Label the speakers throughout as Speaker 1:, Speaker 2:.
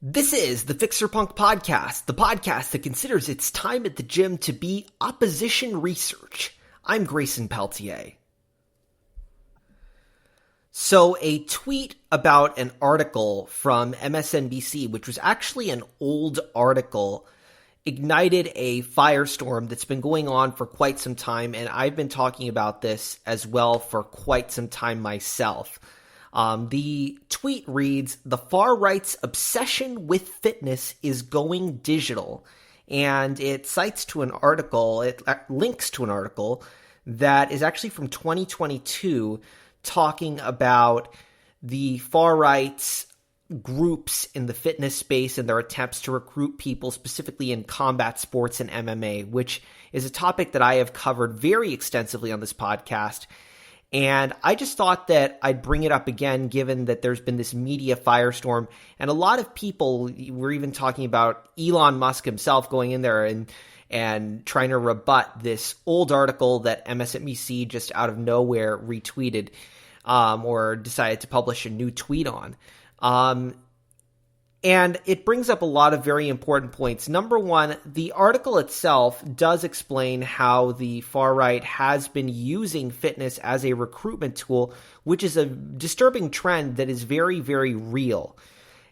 Speaker 1: This is the Fixer Punk Podcast, the podcast that considers its time at the gym to be opposition research. I'm Grayson Peltier. So a tweet about an article from MSNBC, which was actually an old article, ignited a firestorm that's been going on for quite some time, and I've been talking about this as well for quite some time myself. The tweet reads, "The far-right's obsession with fitness is going digital." And it cites to an article, it links to an article that is actually from 2022 talking about the far-right's groups in the fitness space and their attempts to recruit people specifically in combat sports and MMA, which is a topic that I have covered very extensively on this podcast. And I just thought that I'd bring it up again, given that there's been this media firestorm. And a lot of people were even talking about Elon Musk himself going in there and trying to rebut this old article that MSNBC just out of nowhere retweeted or decided to publish a new tweet on. And it brings up a lot of very important points. Number one, the article itself does explain how the far right has been using fitness as a recruitment tool, which is a disturbing trend that is very, very real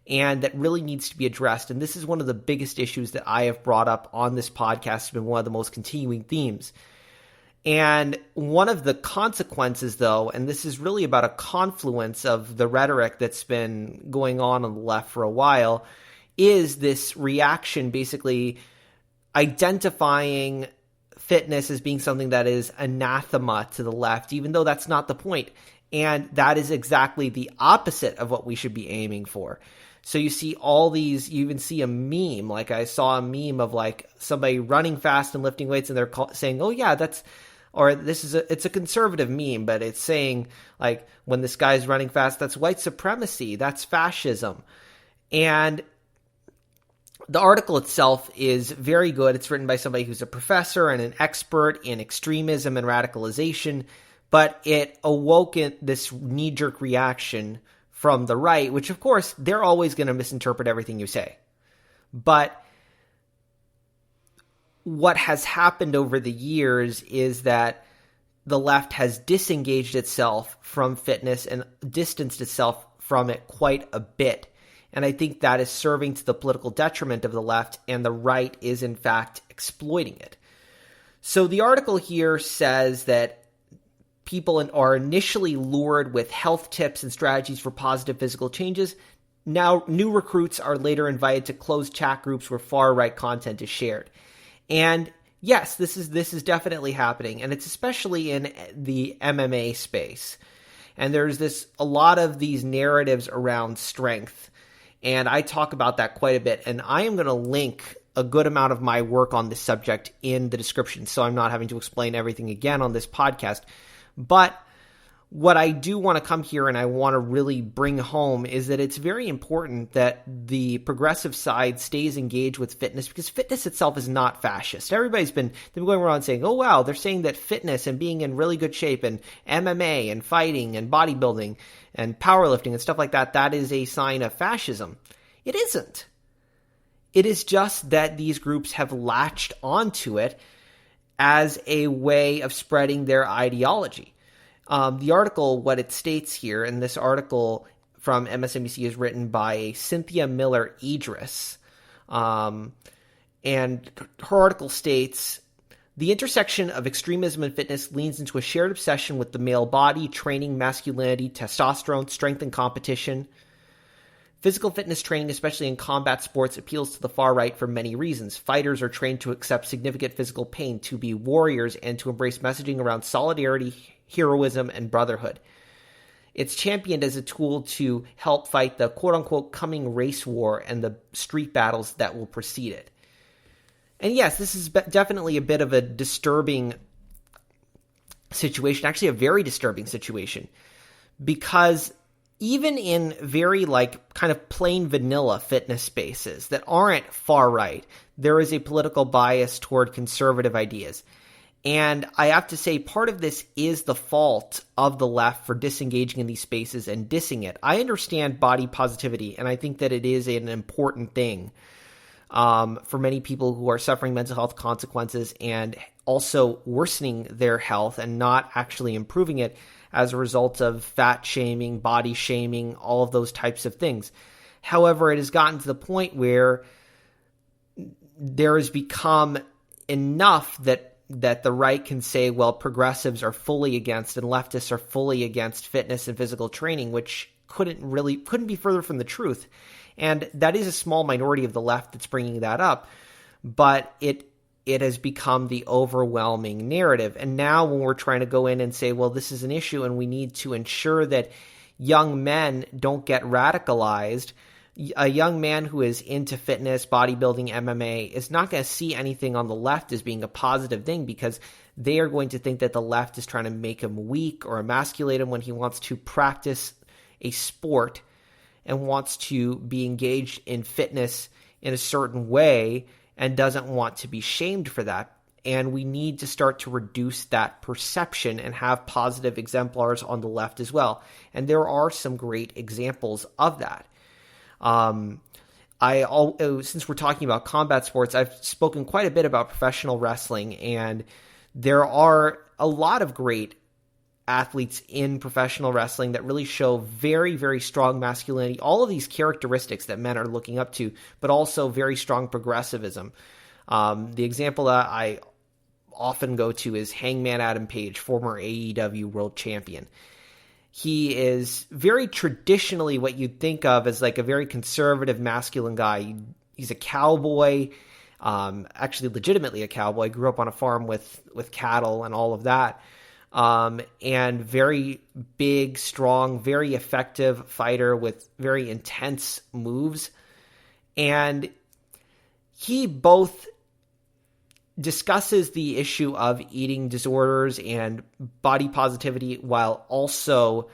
Speaker 1: and that really needs to be addressed. And this is one of the biggest issues that I have brought up on this podcast. It's been one of the most continuing themes. And one of the consequences, though, and this is really about a confluence of the rhetoric that's been going on the left for a while, is this reaction basically identifying fitness as being something that is anathema to the left, even though that's not the point. And that is exactly the opposite of what we should be aiming for. So you see all these, you even see a meme, like I saw a meme of like somebody running fast and lifting weights and they're saying, oh yeah, it's a conservative meme, but it's saying like when this guy's running fast, that's white supremacy, that's fascism. And the article itself is very good. It's written by somebody who's a professor and an expert in extremism and radicalization, but it awoke this knee-jerk reaction from the right, which of course they're always going to misinterpret everything you say. But what has happened over the years is that the left has disengaged itself from fitness and distanced itself from it quite a bit. And I think that is serving to the political detriment of the left, and the right is in fact exploiting it. So the article here says that people are initially lured with health tips and strategies for positive physical changes. Now, new recruits are later invited to closed chat groups where far-right content is shared. And yes, this is definitely happening, and it's especially in the MMA space. And there's a lot of these narratives around strength, and I talk about that quite a bit. And I am going to link a good amount of my work on this subject in the description, so I'm not having to explain everything again on this podcast. But what I do want to come here and I want to really bring home is that it's very important that the progressive side stays engaged with fitness, because fitness itself is not fascist. They've been going around saying, oh, wow, they're saying that fitness and being in really good shape and MMA and fighting and bodybuilding and powerlifting and stuff like that, that is a sign of fascism. It isn't. It is just that these groups have latched onto it as a way of spreading their ideology. The article, what it states here, and this article from MSNBC is written by Cynthia Miller Idris, and her article states, "The intersection of extremism and fitness leans into a shared obsession with the male body, training, masculinity, testosterone, strength, and competition. Physical fitness training, especially in combat sports, appeals to the far right for many reasons. Fighters are trained to accept significant physical pain, to be warriors, and to embrace messaging around solidarity, heroism, and brotherhood. It's championed as a tool to help fight the quote-unquote coming race war and the street battles that will precede it." And yes, this is definitely a bit of a disturbing situation, actually a very disturbing situation, because even in very kind of plain vanilla fitness spaces that aren't far right, there is a political bias toward conservative ideas. And I have to say, part of this is the fault of the left for disengaging in these spaces and dissing it. I understand body positivity, and I think that it is an important thing for many people who are suffering mental health consequences and also worsening their health and not actually improving it as a result of fat shaming, body shaming, all of those types of things. However, it has gotten to the point where there has become enough that the right can say, well, progressives are fully against and leftists are fully against fitness and physical training, which couldn't be further from the truth. And that is a small minority of the left that's bringing that up, but it has become the overwhelming narrative. And now when we're trying to go in and say, well, this is an issue and we need to ensure that young men don't get radicalized, a young man who is into fitness, bodybuilding, MMA is not going to see anything on the left as being a positive thing, because they are going to think that the left is trying to make him weak or emasculate him when he wants to practice a sport and wants to be engaged in fitness in a certain way and doesn't want to be shamed for that. And we need to start to reduce that perception and have positive exemplars on the left as well. And there are some great examples of that. Since we're talking about combat sports, I've spoken quite a bit about professional wrestling, and there are a lot of great athletes in professional wrestling that really show very, very strong masculinity, all of these characteristics that men are looking up to, but also very strong progressivism. The example that I often go to is Hangman Adam Page, former AEW world champion. He is very traditionally what you'd think of as like a very conservative, masculine guy. He's a cowboy, actually legitimately a cowboy, grew up on a farm with cattle and all of that. And very big, strong, very effective fighter with very intense moves. And he both discusses the issue of eating disorders and body positivity while also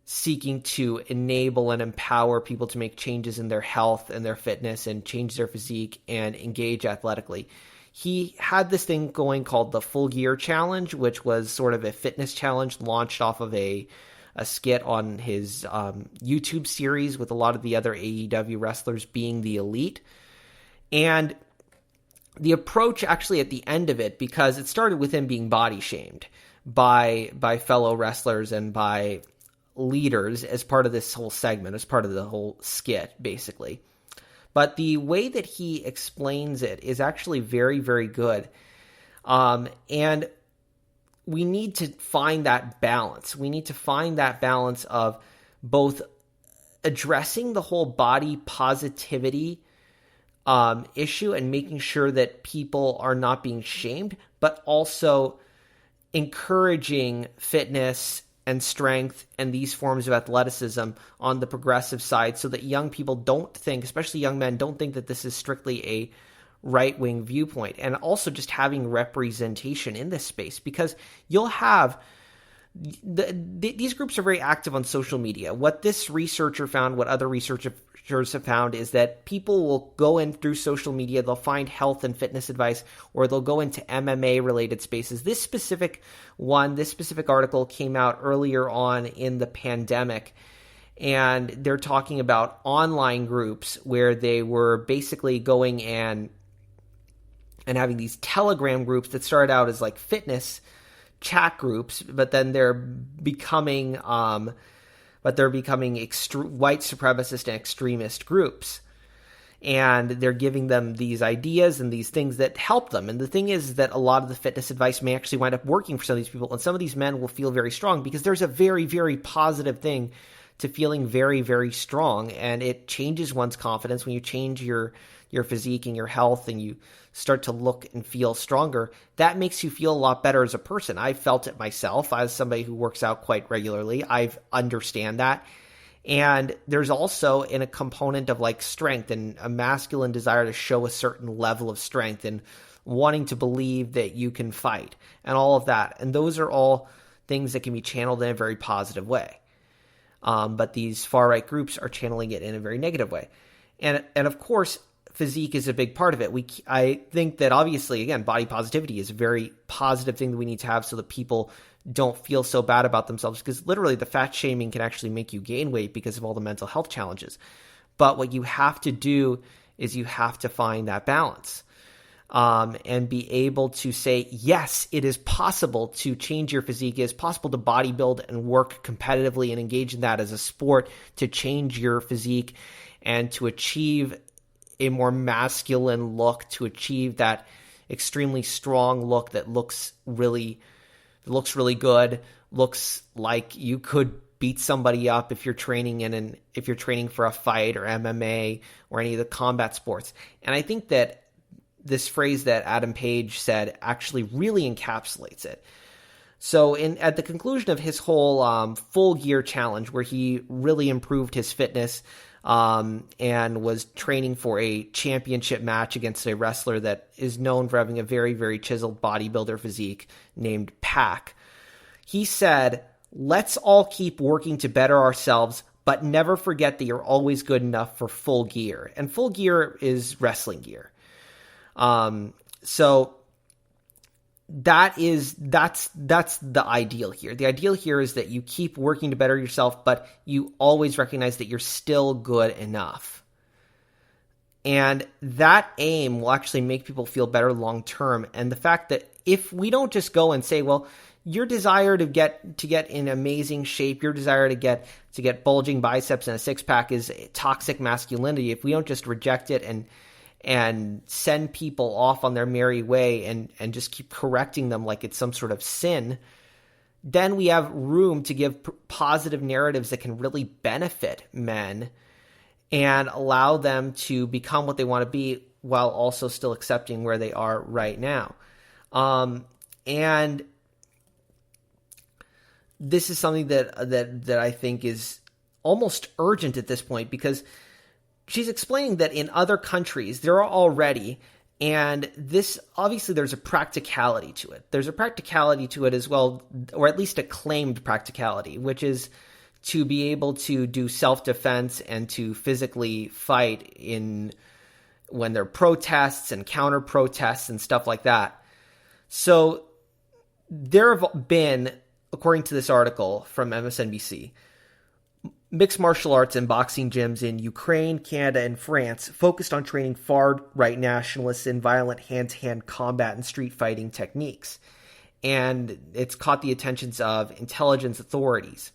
Speaker 1: seeking to enable and empower people to make changes in their health and their fitness and change their physique and engage athletically. He had this thing going called the Full Gear Challenge, which was sort of a fitness challenge launched off of a skit on his YouTube series with a lot of the other AEW wrestlers being the elite. And the approach actually at the end of it, because it started with him being body shamed by fellow wrestlers and by leaders as part of this whole segment, as part of the whole skit, basically. But the way that he explains it is actually very, very good. And we need to find that balance. We need to find that balance of both addressing the whole body positivity issue and making sure that people are not being shamed, but also encouraging fitness and strength and these forms of athleticism on the progressive side, so that young people don't think, especially young men, don't think that this is strictly a right-wing viewpoint. And also just having representation in this space, because you'll have these groups are very active on social media. What this researcher found, what other researchers have found, is that people will go in through social media, they'll find health and fitness advice, or they'll go into MMA related spaces. This specific article came out earlier on in the pandemic, and they're talking about online groups where they were basically going and having these Telegram groups that started out as like fitness chat groups, but then they're becoming white supremacist and extremist groups. And they're giving them these ideas and these things that help them. And the thing is that a lot of the fitness advice may actually wind up working for some of these people. And some of these men will feel very strong, because there's a very, very positive thing to feeling very, very strong. And it changes one's confidence when you change your physique and your health and you start to look and feel stronger. That makes you feel a lot better as a person. I felt it myself as somebody who works out quite regularly. I understand that. And there's also in a component of like strength and a masculine desire to show a certain level of strength and wanting to believe that you can fight and all of that. And those are all things that can be channeled in a very positive way. But these far right groups are channeling it in a very negative way. And of course, physique is a big part of it. I think that obviously, again, body positivity is a very positive thing that we need to have so that people don't feel so bad about themselves, because literally the fat shaming can actually make you gain weight because of all the mental health challenges. But what you have to do is you have to find that balance, and be able to say, yes, it is possible to change your physique. It is possible to bodybuild and work competitively and engage in that as a sport to change your physique and to achieve a more masculine look, to achieve that extremely strong look that looks really good, looks like you could beat somebody up if you're training if you're training for a fight or MMA or any of the combat sports. And I think that this phrase that Adam Page said actually really encapsulates it. So at the conclusion of his whole full gear challenge, where he really improved his fitness and was training for a championship match against a wrestler that is known for having a very, very chiseled bodybuilder physique named Pac, he said, "Let's all keep working to better ourselves, but never forget that you're always good enough for full gear." And full gear is wrestling gear. So that's the ideal here. The ideal here is that you keep working to better yourself, but you always recognize that you're still good enough. And that aim will actually make people feel better long term. And the fact that if we don't just go and say, well, your desire to get in amazing shape, your desire to get bulging biceps and a six pack is toxic masculinity, if we don't just reject it and send people off on their merry way and just keep correcting them like it's some sort of sin, then we have room to give positive narratives that can really benefit men and allow them to become what they want to be while also still accepting where they are right now. And this is something that I think is almost urgent at this point, because she's explaining that in other countries there are already, and this obviously there's a practicality to it. There's a practicality to it as well, or at least a claimed practicality, which is to be able to do self-defense and to physically fight when there are protests and counter-protests and stuff like that. So there have been, according to this article from MSNBC, mixed martial arts and boxing gyms in Ukraine, Canada, and France focused on training far-right nationalists in violent hand-to-hand combat and street fighting techniques. And it's caught the attentions of intelligence authorities.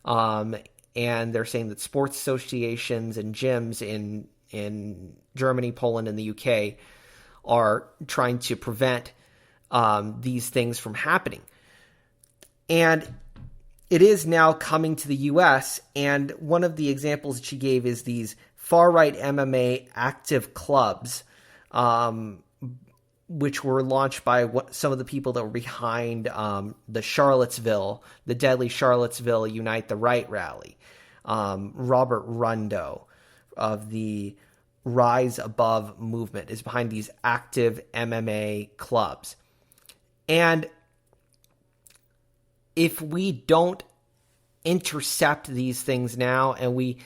Speaker 1: And they're saying that sports associations and gyms in Germany, Poland, and the UK are trying to prevent these things from happening. And it is now coming to the U.S., and one of the examples that she gave is these far-right MMA active clubs, which were launched by some of the people that were behind the deadly Charlottesville Unite the Right rally. Robert Rundo of the Rise Above movement is behind these active MMA clubs. And if we don't intercept these things now, and we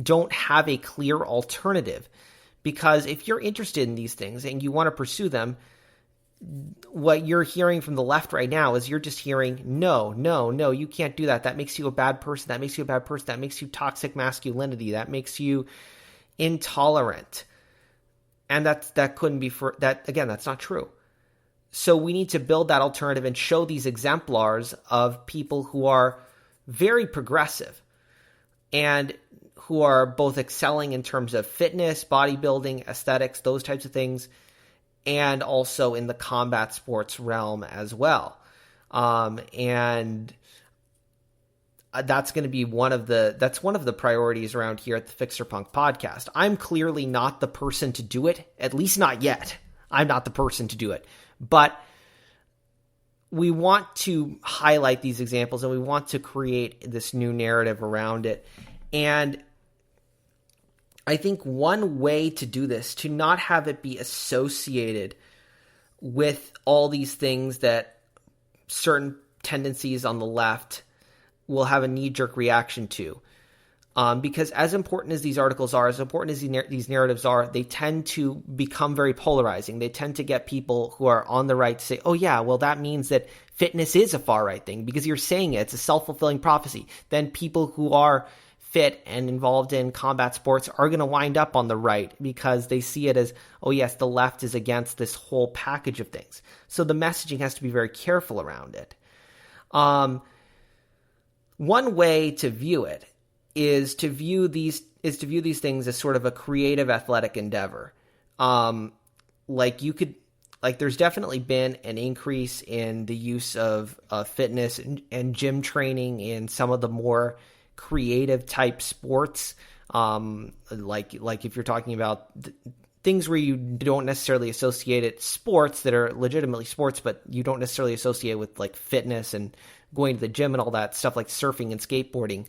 Speaker 1: don't have a clear alternative, because if you're interested in these things and you want to pursue them, what you're hearing from the left right now is you're just hearing, no, you can't do that. That makes you a bad person. That makes you a bad person. That makes you toxic masculinity. That makes you intolerant. And that couldn't be again, that's not true. So we need to build that alternative and show these exemplars of people who are very progressive and who are both excelling in terms of fitness, bodybuilding, aesthetics, those types of things, and also in the combat sports realm as well. And that's going to be one of the priorities around here at the Fixer Punk podcast. I'm clearly not the person to do it, at least not yet. I'm not the person to do it. But we want to highlight these examples, and we want to create this new narrative around it. And I think one way to do this, to not have it be associated with all these things that certain tendencies on the left will have a knee-jerk reaction to, Because as important as these articles are, as important as these narratives are, they tend to become very polarizing. They tend to get people who are on the right to say, oh yeah, well that means that fitness is a far right thing because you're saying it. It's a self-fulfilling prophecy. Then people who are fit and involved in combat sports are going to wind up on the right because they see it as, oh yes, the left is against this whole package of things. So the messaging has to be very careful around it. One way to view it is to view these things as sort of a creative athletic endeavor. There's definitely been an increase in the use of fitness and gym training in some of the more creative type sports. Like if you're talking about things where you don't necessarily associate it sports that are legitimately sports, but you don't necessarily associate with like fitness and going to the gym and all that stuff like surfing and skateboarding.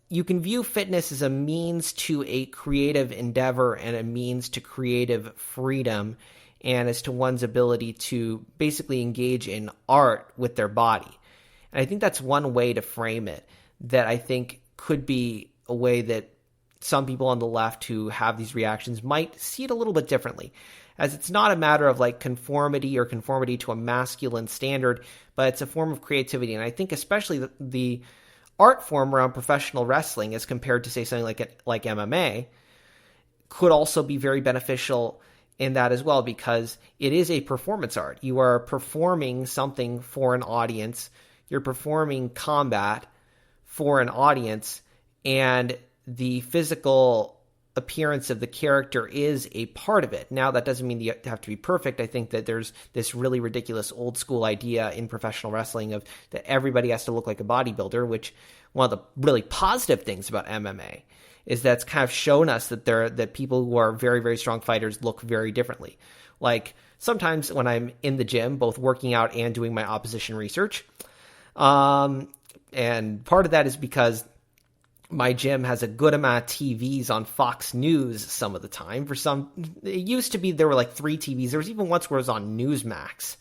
Speaker 1: You can view fitness as a means to a creative endeavor and a means to creative freedom and as to one's ability to basically engage in art with their body. And I think that's one way to frame it that I think could be a way that some people on the left who have these reactions might see it a little bit differently, as it's not a matter of like conformity to a masculine standard, but it's a form of creativity. And I think especially the art form around professional wrestling as compared to, say, something like MMA could also be very beneficial in that as well, because it is a performance art. You are performing something for an audience. You're performing combat for an audience, and the physical appearance of the character is a part of it. Now, that doesn't mean you have to be perfect. I think that there's this really ridiculous old school idea in professional wrestling of that everybody has to look like a bodybuilder, which one of the really positive things about MMA is that's kind of shown us that people who are very, very strong fighters look very differently. Like sometimes when I'm in the gym, both working out and doing my opposition research, and part of that is because my gym has a good amount of TVs on Fox News some of the time. It used to be there were like 3 TVs. There was even once where it was on Newsmax.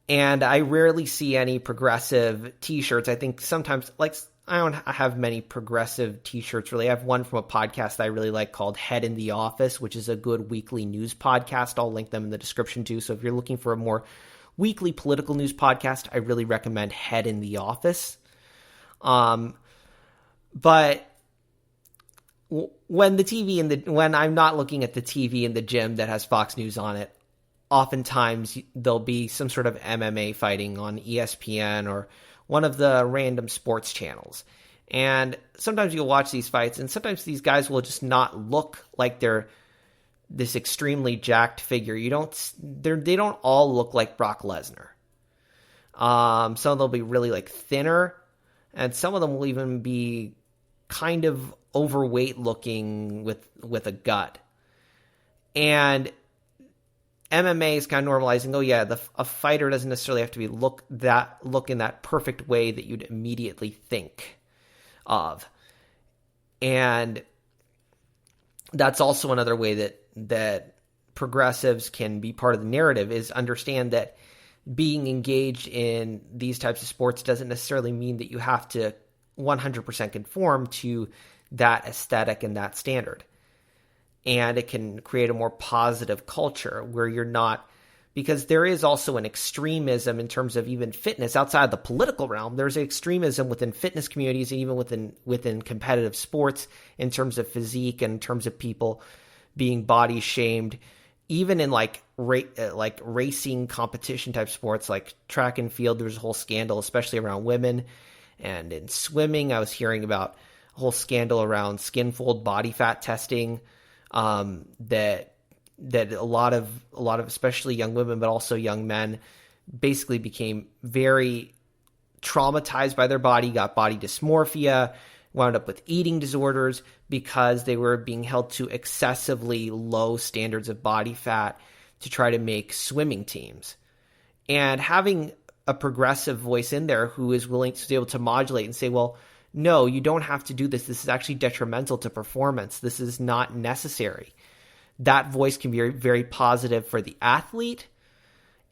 Speaker 1: And I rarely see any progressive t-shirts. I think sometimes, like, I don't have many progressive t-shirts really. I have one from a podcast that I really like called Head in the Office, which is a good weekly news podcast. I'll link them in the description too. So if you're looking for a more weekly political news podcast, I really recommend Head in the Office. But when when I'm not looking at the TV in the gym that has Fox News on it, oftentimes there'll be some sort of MMA fighting on ESPN or one of the random sports channels. And sometimes you'll watch these fights, and sometimes these guys will just not look like they're this extremely jacked figure. They don't all look like Brock Lesnar. Some of them will be really like thinner, and some of them will even be kind of overweight looking with a gut. And MMA is kind of normalizing, oh yeah, a fighter doesn't necessarily have to look in that perfect way that you'd immediately think of. And that's also another way that progressives can be part of the narrative, is understand that being engaged in these types of sports doesn't necessarily mean that you have to 100% conform to that aesthetic and that standard. And it can create a more positive culture where you're not, because there is also an extremism in terms of even fitness outside the political realm. There's an extremism within fitness communities and even within competitive sports in terms of physique and in terms of people being body shamed, even in like racing competition type sports like track and field. There's a whole scandal, especially around women. And in swimming, I was hearing about a whole scandal around skin fold body fat testing. That a lot of especially young women, but also young men, basically became very traumatized by their body, got body dysmorphia, wound up with eating disorders because they were being held to excessively low standards of body fat to try to make swimming teams. And having a progressive voice in there who is willing to be able to modulate and say, well, no, you don't have to do this. This is actually detrimental to performance. This is not necessary. That voice can be very, very positive for the athlete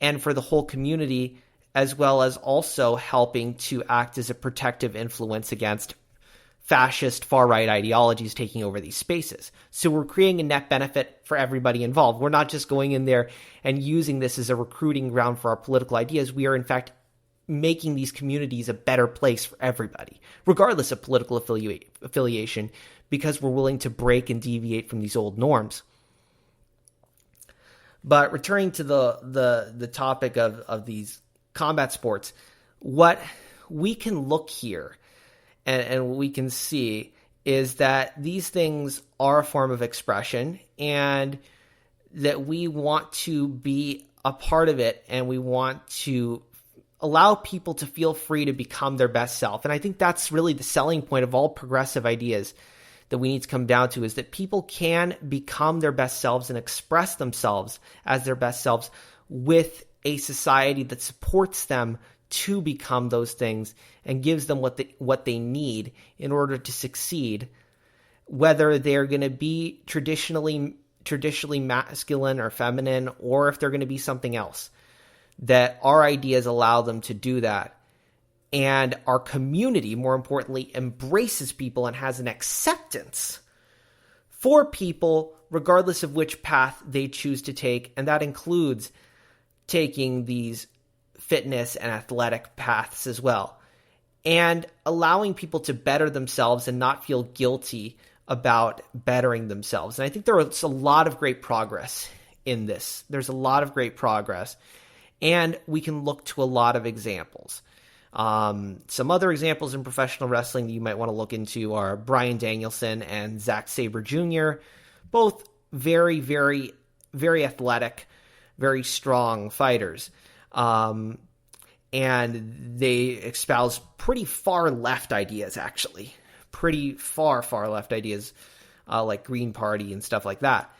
Speaker 1: and for the whole community, as well as also helping to act as a protective influence against fascist far-right ideologies taking over these spaces. So we're creating a net benefit for everybody involved. We're not just going in there and using this as a recruiting ground for our political ideas. We are, in fact, making these communities a better place for everybody, regardless of political affiliation, because we're willing to break and deviate from these old norms. But returning to the topic of these combat sports, what we can look here and what we can see is that these things are a form of expression, and that we want to be a part of it, and we want to allow people to feel free to become their best self. And I think that's really the selling point of all progressive ideas that we need to come down to, is that people can become their best selves and express themselves as their best selves with a society that supports them to become those things and gives them what they need in order to succeed, whether they're going to be traditionally masculine or feminine, or if they're going to be something else. That our ideas allow them to do that, and our community, more importantly, embraces people and has an acceptance for people regardless of which path they choose to take, and that includes taking these fitness and athletic paths as well, and allowing people to better themselves and not feel guilty about bettering themselves. And I think there's a lot of great progress in this. There's a lot of great progress, and we can look to a lot of examples. Some other examples in professional wrestling that you might want to look into are Bryan Danielson and Zack Sabre Jr., both very, very, very athletic, very strong fighters. And they espouse pretty far left ideas, actually. Pretty far left ideas, like Green Party and stuff like that.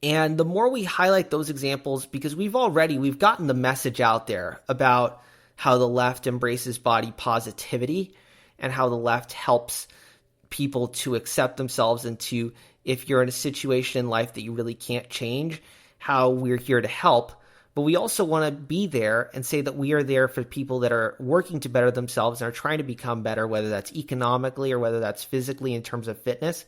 Speaker 1: And the more we highlight those examples, because we've gotten the message out there about how the left embraces body positivity and how the left helps people to accept themselves, and to, if you're in a situation in life that you really can't change, how we're here to help. But we also want to be there and say that we are there for people that are working to better themselves and are trying to become better, whether that's economically or whether that's physically in terms of fitness.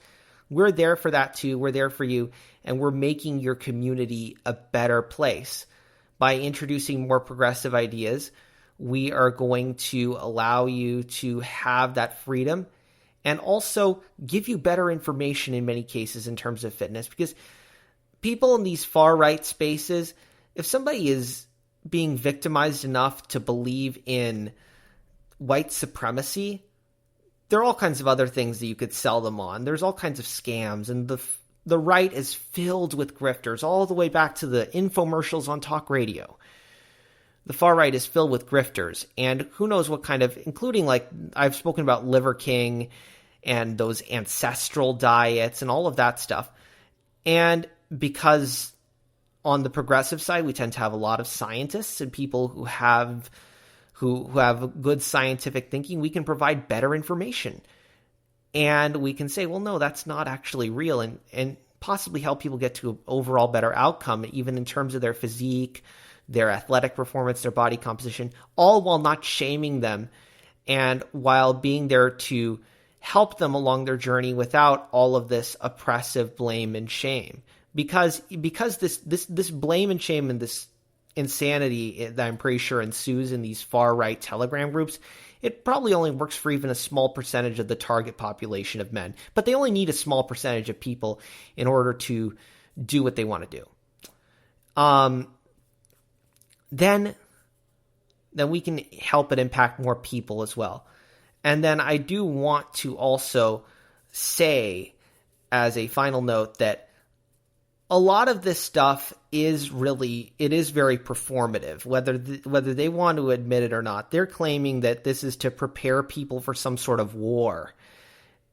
Speaker 1: We're there for that too. We're there for you, and we're making your community a better place. By introducing more progressive ideas, we are going to allow you to have that freedom and also give you better information in many cases in terms of fitness, because people in these far-right spaces, if somebody is being victimized enough to believe in white supremacy, there are all kinds of other things that you could sell them on. There's all kinds of scams, and the right is filled with grifters, all the way back to the infomercials on talk radio. The far right is filled with grifters, and who knows what kind of, including, like, I've spoken about Liver King and those ancestral diets and all of that stuff. And because on the progressive side, we tend to have a lot of scientists and people who have good scientific thinking, we can provide better information. And we can say, well, no, that's not actually real, and possibly help people get to an overall better outcome, even in terms of their physique, their athletic performance, their body composition, all while not shaming them, and while being there to help them along their journey without all of this oppressive blame and shame. Because this blame and shame and this insanity that I'm pretty sure ensues in these far-right Telegram groups, it probably only works for even a small percentage of the target population of men. But they only need a small percentage of people in order to do what they want to do. Then we can help it impact more people as well. And then I do want to also say, as a final note, that a lot of this stuff is very performative, whether they want to admit it or not. They're claiming that this is to prepare people for some sort of war.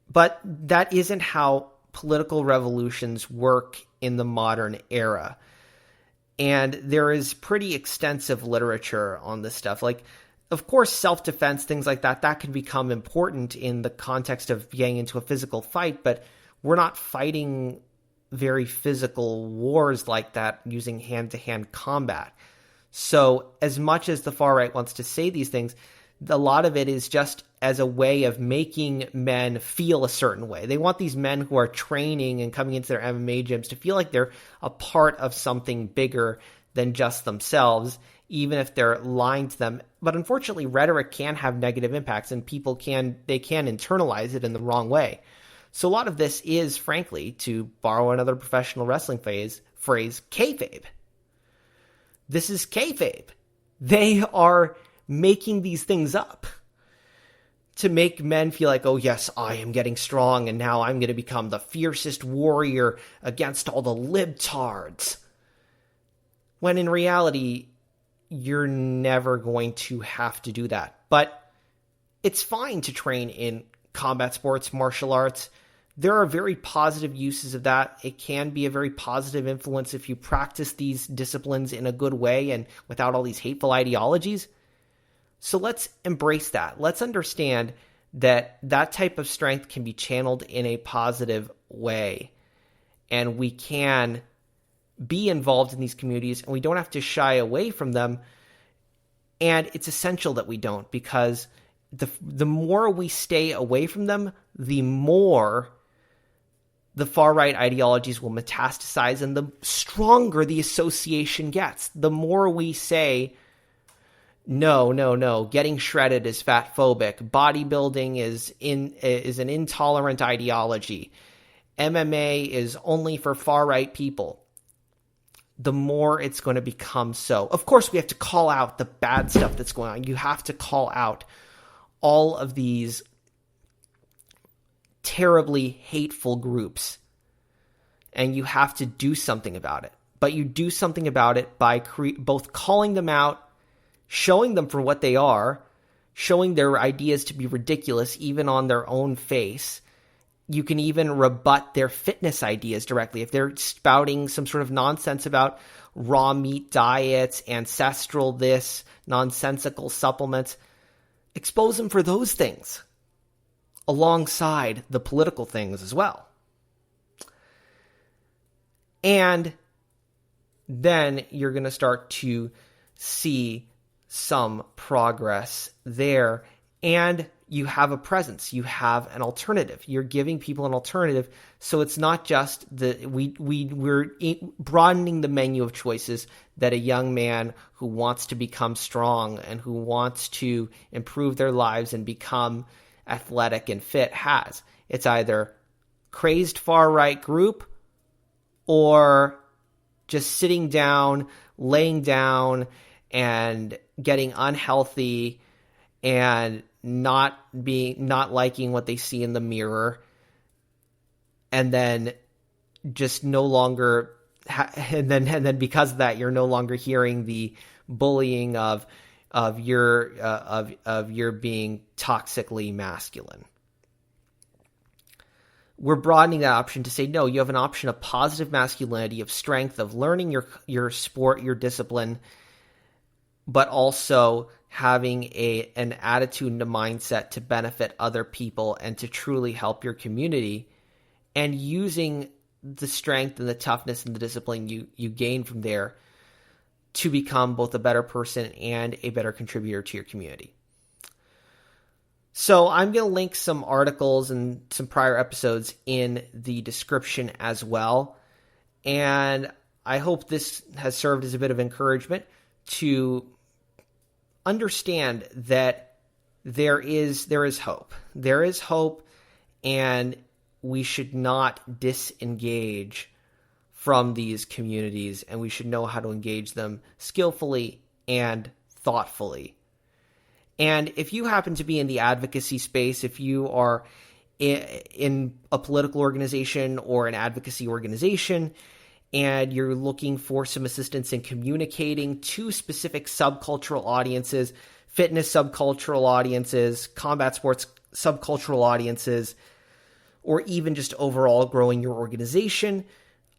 Speaker 1: But that isn't how political revolutions work in the modern era. And there is pretty extensive literature on this stuff. Like, of course, self-defense, things like that can become important in the context of getting into a physical fight, but we're not fighting very physical wars like that using hand-to-hand combat. So as much as the far right wants to say these things, A lot of it is just as a way of making men feel a certain way. They want these men who are training and coming into their MMA gyms to feel like they're a part of something bigger than just themselves, even if they're lying to them. But unfortunately, rhetoric can have negative impacts, and people can internalize it in the wrong way. So a lot of this is, frankly, to borrow another professional wrestling phrase, kayfabe. This is kayfabe. They are making these things up to make men feel like, oh yes, I am getting strong, and now I'm going to become the fiercest warrior against all the libtards. When in reality, you're never going to have to do that. But it's fine to train in combat sports, martial arts. There are very positive uses of that. It can be a very positive influence if you practice these disciplines in a good way and without all these hateful ideologies. So let's embrace that. Let's understand that that type of strength can be channeled in a positive way. And we can be involved in these communities, and we don't have to shy away from them. And it's essential that we don't, because the more we stay away from them, the more the far-right ideologies will metastasize, and the stronger the association gets. The more we say, no, getting shredded is fat-phobic, bodybuilding is an intolerant ideology, MMA is only for far-right people, the more it's going to become so. Of course, we have to call out the bad stuff that's going on. You have to call out all of these terribly hateful groups, and you have to do something about it. But you do something about it by both calling them out, showing them for what they are, showing their ideas to be ridiculous even on their own face. You can even rebut their fitness ideas directly. If they're spouting some sort of nonsense about raw meat diets, ancestral this, nonsensical supplements, expose them for those things alongside the political things as well. And then you're going to start to see some progress there, and you have a presence, you have an alternative. You're giving people an alternative, so it's not just we're broadening the menu of choices that a young man who wants to become strong and who wants to improve their lives and become athletic and fit has. It's either crazed far-right group or just sitting down, laying down, and getting unhealthy and not liking what they see in the mirror, and then just no longer and then because of that, you're no longer hearing the bullying of your being toxically masculine. We're broadening that option to say, no, you have an option of positive masculinity, of strength, of learning your sport, your discipline, but also having an attitude and a mindset to benefit other people and to truly help your community, and using the strength and the toughness and the discipline you gain from there to become both a better person and a better contributor to your community. So I'm going to link some articles and some prior episodes in the description as well. And I hope this has served as a bit of encouragement to understand that there is hope. There is hope, and we should not disengage from these communities, and we should know how to engage them skillfully and thoughtfully. And if you happen to be in the advocacy space, if you are in a political organization or an advocacy organization, and you're looking for some assistance in communicating to specific subcultural audiences, fitness subcultural audiences, combat sports subcultural audiences, or even just overall growing your organization,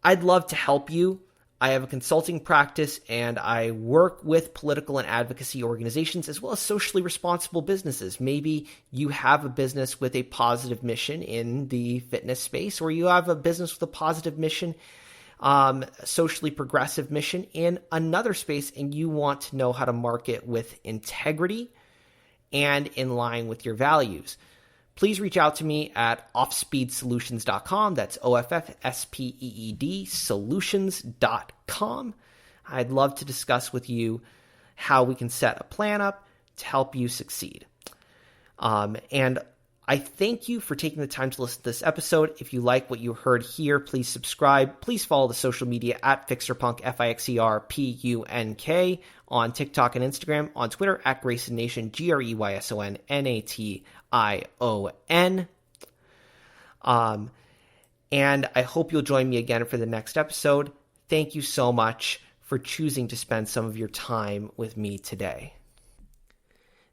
Speaker 1: I'd love to help you. I have a consulting practice, and I work with political and advocacy organizations as well as socially responsible businesses. Maybe you have a business with a positive mission in the fitness space, or you have a business with a positive mission, socially progressive mission in another space, and you want to know how to market with integrity and in line with your values. Please reach out to me at offspeedsolutions.com. That's OFFSPEED solutions.com. I'd love to discuss with you how we can set a plan up to help you succeed. And I thank you for taking the time to listen to this episode. If you like what you heard here, please subscribe. Please follow the social media at FixerPunk, FIXERPUNK, on TikTok and Instagram, on Twitter at Grayson Nation, GREYSON NATION. And I hope you'll join me again for the next episode. Thank you so much for choosing to spend some of your time with me today.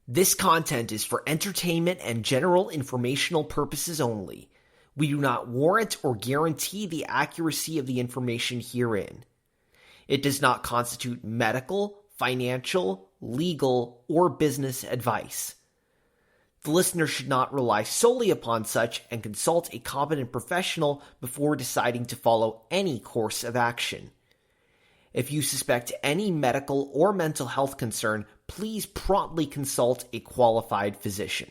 Speaker 1: This content is for entertainment and general informational purposes only. We do not warrant or guarantee the accuracy of the information herein. It does not constitute medical, financial, legal, or business advice. The listener should not rely solely upon such and consult a competent professional before deciding to follow any course of action. If you suspect any medical or mental health concern, please promptly consult a qualified physician.